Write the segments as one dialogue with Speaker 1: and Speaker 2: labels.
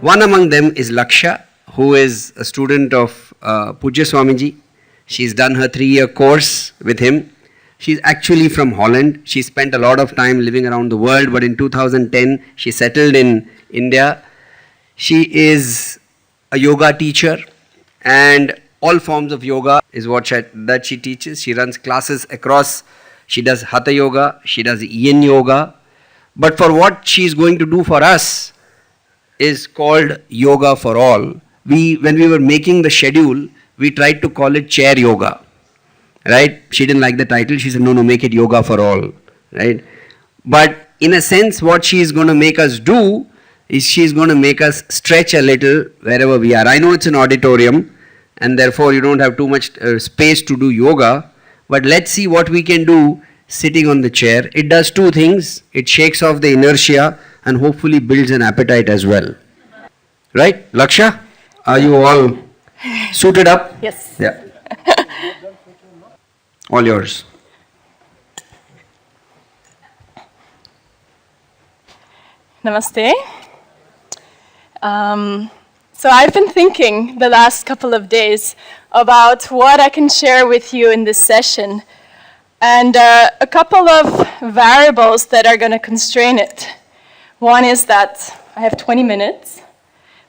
Speaker 1: One among them is Lakshya, who is a student of Pujya Swamiji. She's done her 3-year course with him. She's actually from Holland. She spent a lot of time living around the world, but in 2010, she settled in India. She is a yoga teacher, and all forms of yoga is that she teaches. She runs classes across. She does Hatha Yoga, she does Yin Yoga. But for what she's going to do for us is called Yoga for All. When we were making the schedule, we tried to call it Chair Yoga. Right? She didn't like the title. She said, no, make it Yoga for All. Right? But in a sense, what she's going to make us do is she's going to make us stretch a little wherever we are. I know it's an auditorium, and therefore you don't have too much space to do yoga, but let's see what we can do sitting on the chair. It does two things. It shakes off the inertia and hopefully builds an appetite as well. Right? Lakshya, are you all suited up?
Speaker 2: Yes.
Speaker 1: Yeah. All yours.
Speaker 2: Namaste. So I've been thinking the last couple of days about what I can share with you in this session, and a couple of variables that are going to constrain it. One is that I have 20 minutes.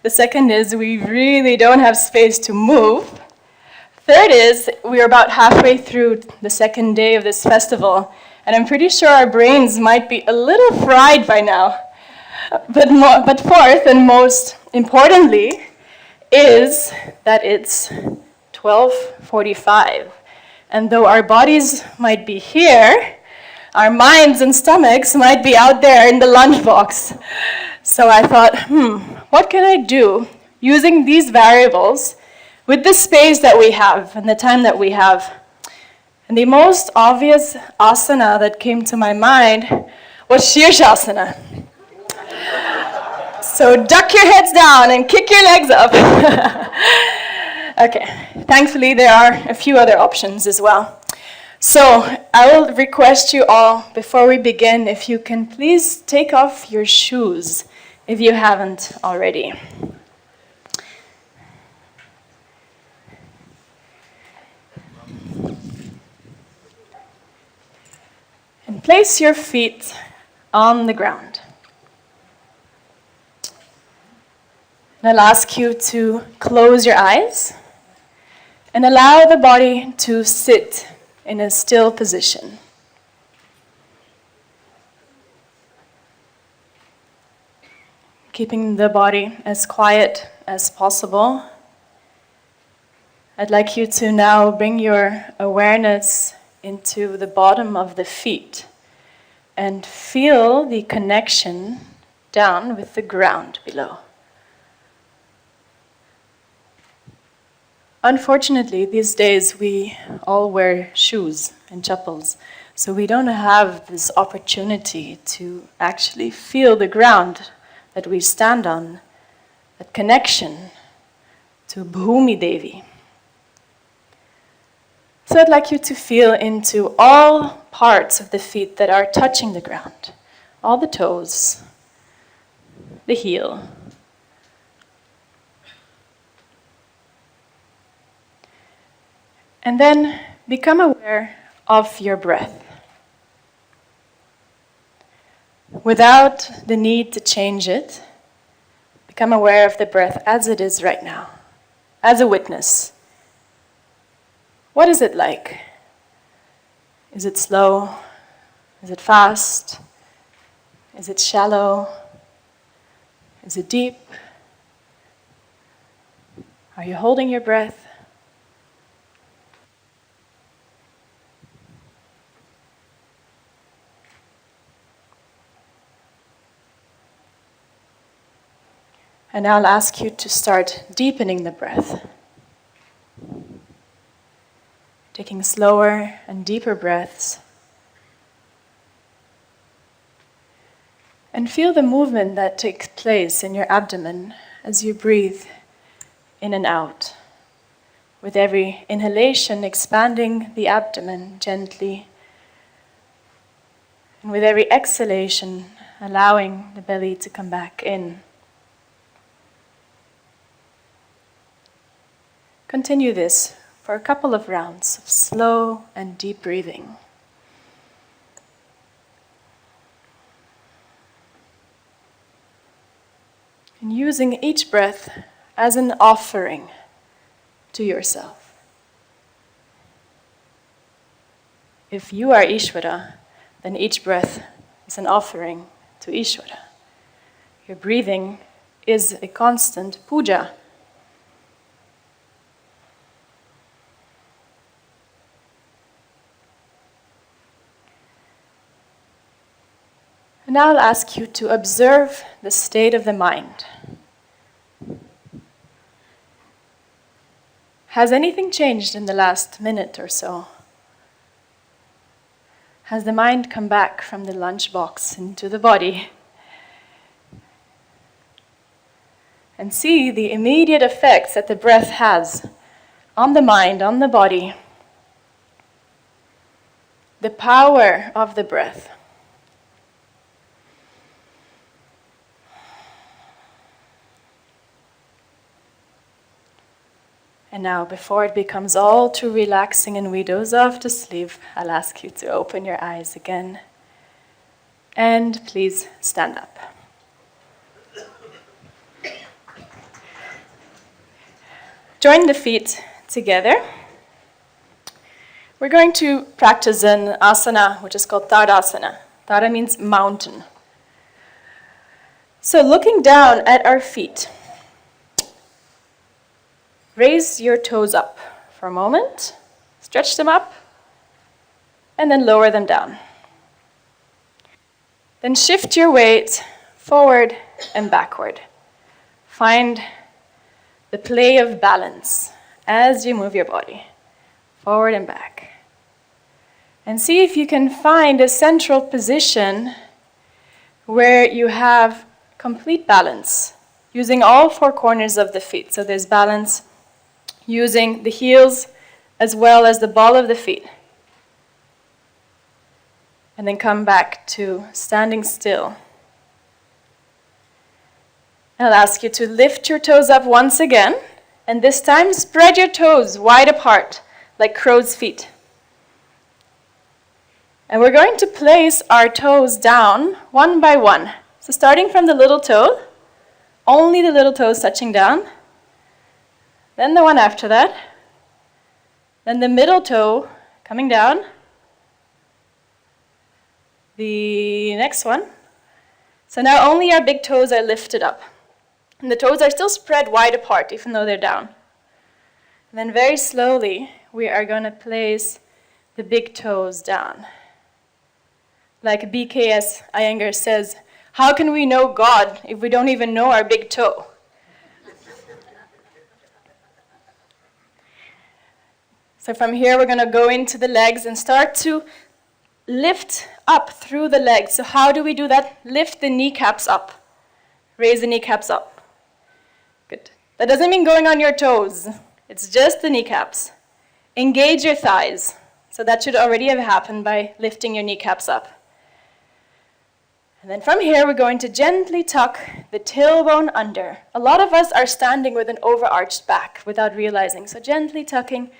Speaker 2: The second is we really don't have space to move. Third is we're about halfway through the second day of this festival, and I'm pretty sure our brains might be a little fried by now. But fourth, and most importantly, is that it's 12:45. And though our bodies might be here, our minds and stomachs might be out there in the lunchbox. So I thought, what can I do using these variables with the space that we have and the time that we have? And the most obvious asana that came to my mind was Shirshasana. So duck your heads down and kick your legs up. Okay, thankfully there are a few other options as well. So I will request you all, before we begin, if you can please take off your shoes, if you haven't already. And place your feet on the ground. And I'll ask you to close your eyes and allow the body to sit in a still position. Keeping the body as quiet as possible. I'd like you to now bring your awareness into the bottom of the feet and feel the connection down with the ground below. Unfortunately, these days we all wear shoes and chappals, so we don't have this opportunity to actually feel the ground that we stand on, that connection to Bhumi Devi. So I'd like you to feel into all parts of the feet that are touching the ground, all the toes, the heel, and then become aware of your breath. Without the need to change it, become aware of the breath as it is right now, as a witness. What is it like? Is it slow? Is it fast? Is it shallow? Is it deep? Are you holding your breath? And now I'll ask you to start deepening the breath. Taking slower and deeper breaths. And feel the movement that takes place in your abdomen as you breathe in and out. With every inhalation, expanding the abdomen gently. And with every exhalation, allowing the belly to come back in. continue this for a couple of rounds of slow and deep breathing. And using each breath as an offering to yourself. If you are Ishvara, then each breath is an offering to Ishvara. Your breathing is a constant puja. And now I'll ask you to observe the state of the mind. Has anything changed in the last minute or so? Has the mind come back from the lunchbox into the body? And see the immediate effects that the breath has on the mind, on the body. The power of the breath. And now, before it becomes all too relaxing and we doze off to sleep, I'll ask you to open your eyes again. And please stand up. Join the feet together. We're going to practice an asana, which is called Tadasana. Tada means mountain. So looking down at our feet, raise your toes up for a moment, stretch them up, and then lower them down. Then shift your weight forward and backward. Find the play of balance as you move your body forward and back. And see if you can find a central position where you have complete balance, using all four corners of the feet. So there's balance using the heels as well as the ball of the feet. And then come back to standing still. I'll ask you to lift your toes up once again, and this time spread your toes wide apart, like crow's feet. And we're going to place our toes down one by one. So starting from the little toe, only the little toes touching down, then the one after that, then the middle toe coming down, the next one. So now only our big toes are lifted up. And the toes are still spread wide apart, even though they're down. And then very slowly, we are going to place the big toes down. Like BKS Iyengar says, how can we know God if we don't even know our big toe? So from here, we're going to go into the legs and start to lift up through the legs. So how do we do that? Lift the kneecaps up. Raise the kneecaps up. Good. That doesn't mean going on your toes. It's just the kneecaps. Engage your thighs. So that should already have happened by lifting your kneecaps up. And then from here, we're going to gently tuck the tailbone under. A lot of us are standing with an overarched back without realizing. So gently tucking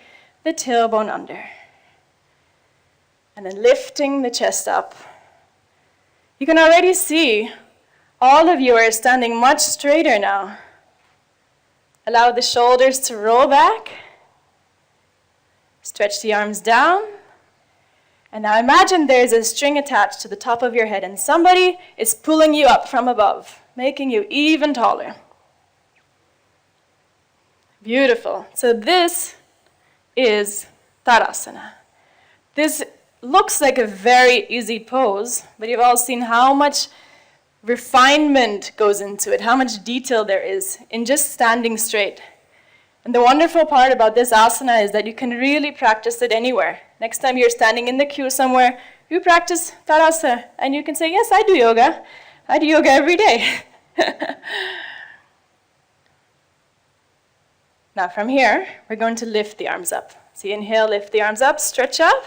Speaker 2: the tailbone under. And then lifting the chest up. You can already see all of you are standing much straighter now. Allow the shoulders to roll back. Stretch the arms down. And now imagine there's a string attached to the top of your head and somebody is pulling you up from above, making you even taller. Beautiful. So this is Tadasana. This looks like a very easy pose, but you've all seen how much refinement goes into it, how much detail there is in just standing straight. And the wonderful part about this asana is that you can really practice it anywhere. Next time you're standing in the queue somewhere, you practice Tadasana, and you can say, yes, I do yoga. I do yoga every day. Now from here, we're going to lift the arms up. So inhale, lift the arms up, stretch up.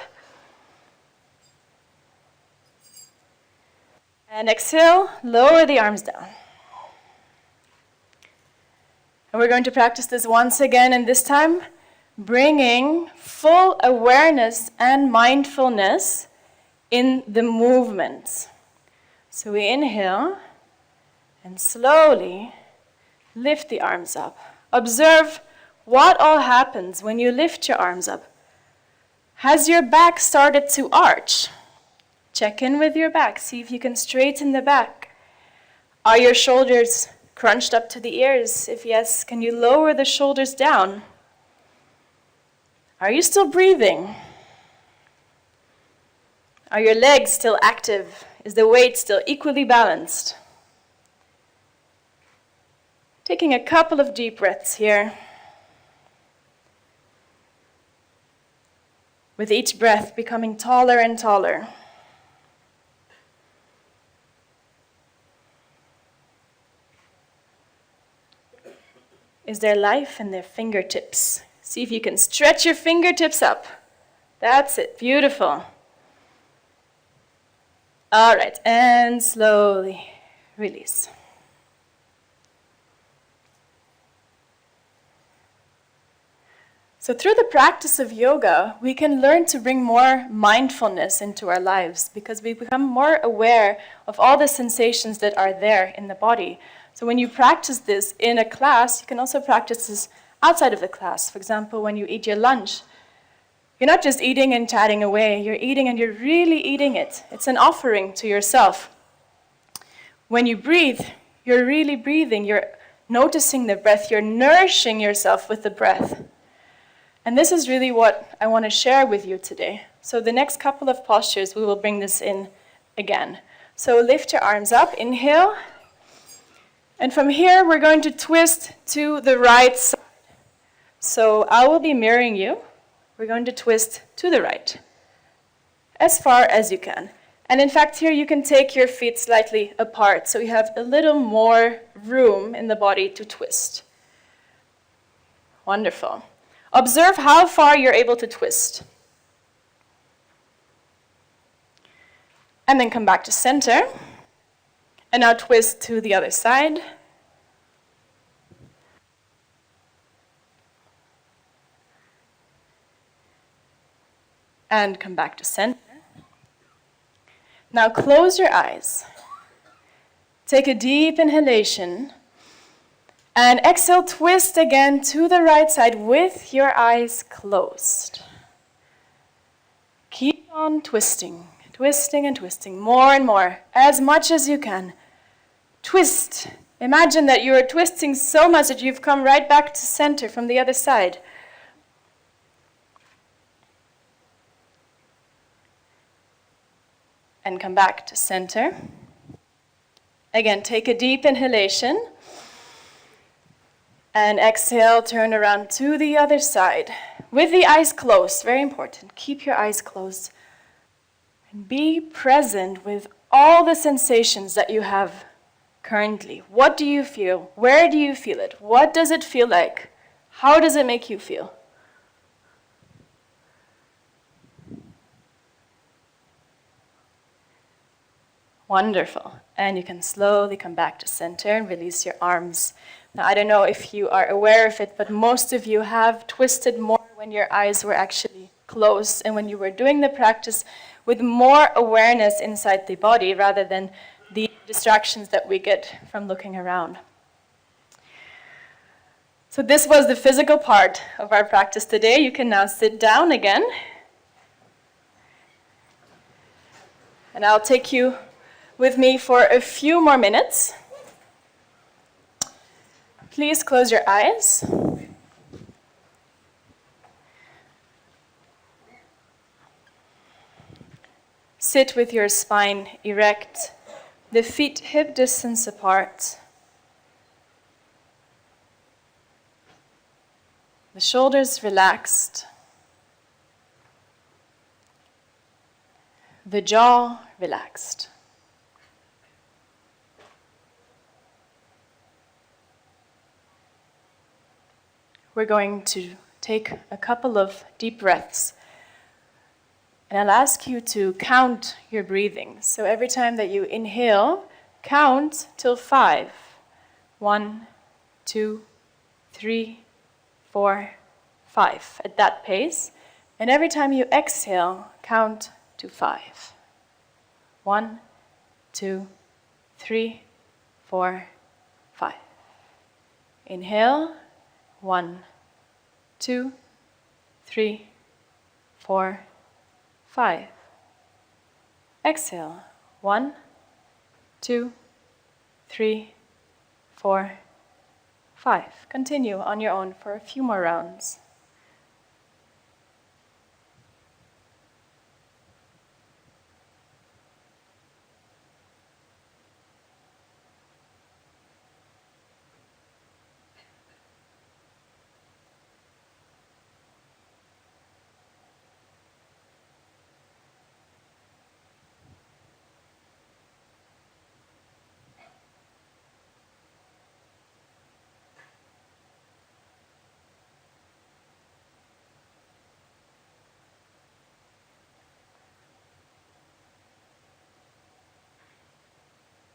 Speaker 2: And exhale, lower the arms down. And we're going to practice this once again, and this time bringing full awareness and mindfulness in the movements. So we inhale and slowly lift the arms up. Observe what all happens when you lift your arms up. Has your back started to arch? Check in with your back. See if you can straighten the back. Are your shoulders crunched up to the ears? If yes, can you lower the shoulders down? Are you still breathing? Are your legs still active? Is the weight still equally balanced? Taking a couple of deep breaths here. With each breath becoming taller and taller. Is there life in their fingertips? See if you can stretch your fingertips up. That's it, beautiful. All right, and slowly release. So through the practice of yoga, we can learn to bring more mindfulness into our lives because we become more aware of all the sensations that are there in the body. So when you practice this in a class, you can also practice this outside of the class. For example, when you eat your lunch, you're not just eating and chatting away, you're eating and you're really eating it. It's an offering to yourself. When you breathe, you're really breathing, you're noticing the breath, you're nourishing yourself with the breath. And this is really what I want to share with you today. So the next couple of postures, we will bring this in again. So lift your arms up, inhale. And from here, we're going to twist to the right side. So I will be mirroring you. We're going to twist to the right, as far as you can. And in fact, here you can take your feet slightly apart, so you have a little more room in the body to twist. Wonderful. Observe how far you're able to twist. And then come back to center. And now twist to the other side. And come back to center. Now close your eyes. Take a deep inhalation. And exhale, twist again to the right side with your eyes closed. Keep on twisting, twisting and twisting, more and more, as much as you can. Twist. Imagine that you are twisting so much that you've come right back to center from the other side. And come back to center. Again, take a deep inhalation. And exhale, turn around to the other side. With the eyes closed, very important. Keep your eyes closed. And be present with all the sensations that you have currently. What do you feel? Where do you feel it? What does it feel like? How does it make you feel? Wonderful. And you can slowly come back to center and release your arms. Now, I don't know if you are aware of it, but most of you have twisted more when your eyes were actually closed and when you were doing the practice with more awareness inside the body rather than the distractions that we get from looking around. So this was the physical part of our practice today. You can now sit down again. And I'll take you with me for a few more minutes. Please close your eyes. Sit with your spine erect, the feet hip distance apart. The shoulders relaxed. The jaw relaxed. We're going to take a couple of deep breaths. And I'll ask you to count your breathing. So every time that you inhale, count till 5. 1, 2, 3, 4, 5 at that pace. And every time you exhale, count to 5. 1, 2, 3, 4, 5. Inhale. 1, 2, 3, 4, 5. Exhale. 1, 2, 3, 4, 5. Continue on your own for a few more rounds.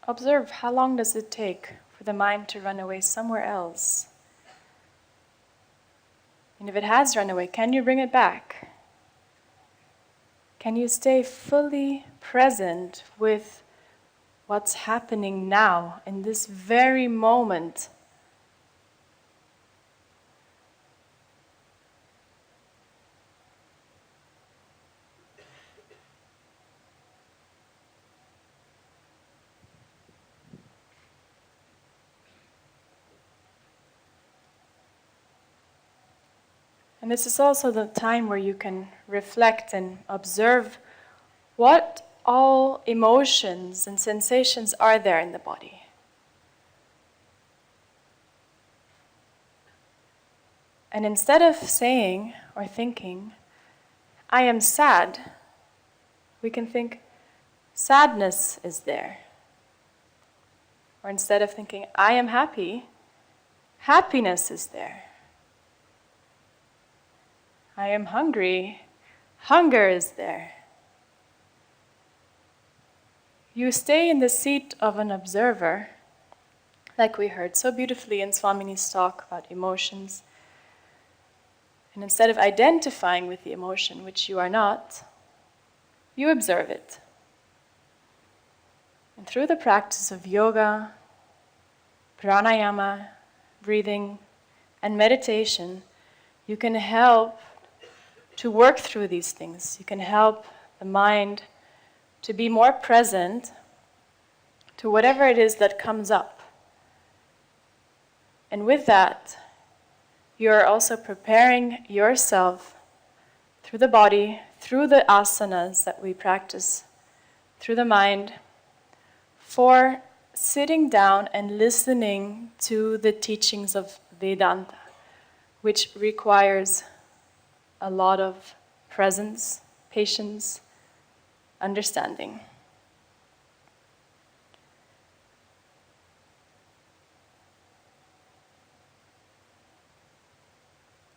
Speaker 2: Observe how long does it take for the mind to run away somewhere else. And if it has run away, can you bring it back? Can you stay fully present with what's happening now, in this very moment? And this is also the time where you can reflect and observe what all emotions and sensations are there in the body. And instead of saying or thinking, I am sad, we can think, sadness is there. Or instead of thinking, I am happy, happiness is there. I am hungry, hunger is there. You stay in the seat of an observer, like we heard so beautifully in Swamini's talk about emotions. And instead of identifying with the emotion, which you are not, you observe it. And through the practice of yoga, pranayama, breathing, and meditation, you can help to work through these things. You can help the mind to be more present to whatever it is that comes up. And with that, you are also preparing yourself through the body, through the asanas that we practice, through the mind, for sitting down and listening to the teachings of Vedanta, which requires a lot of presence, patience, understanding.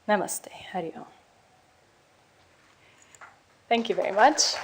Speaker 2: Namaste. Hari Om. Thank you very much.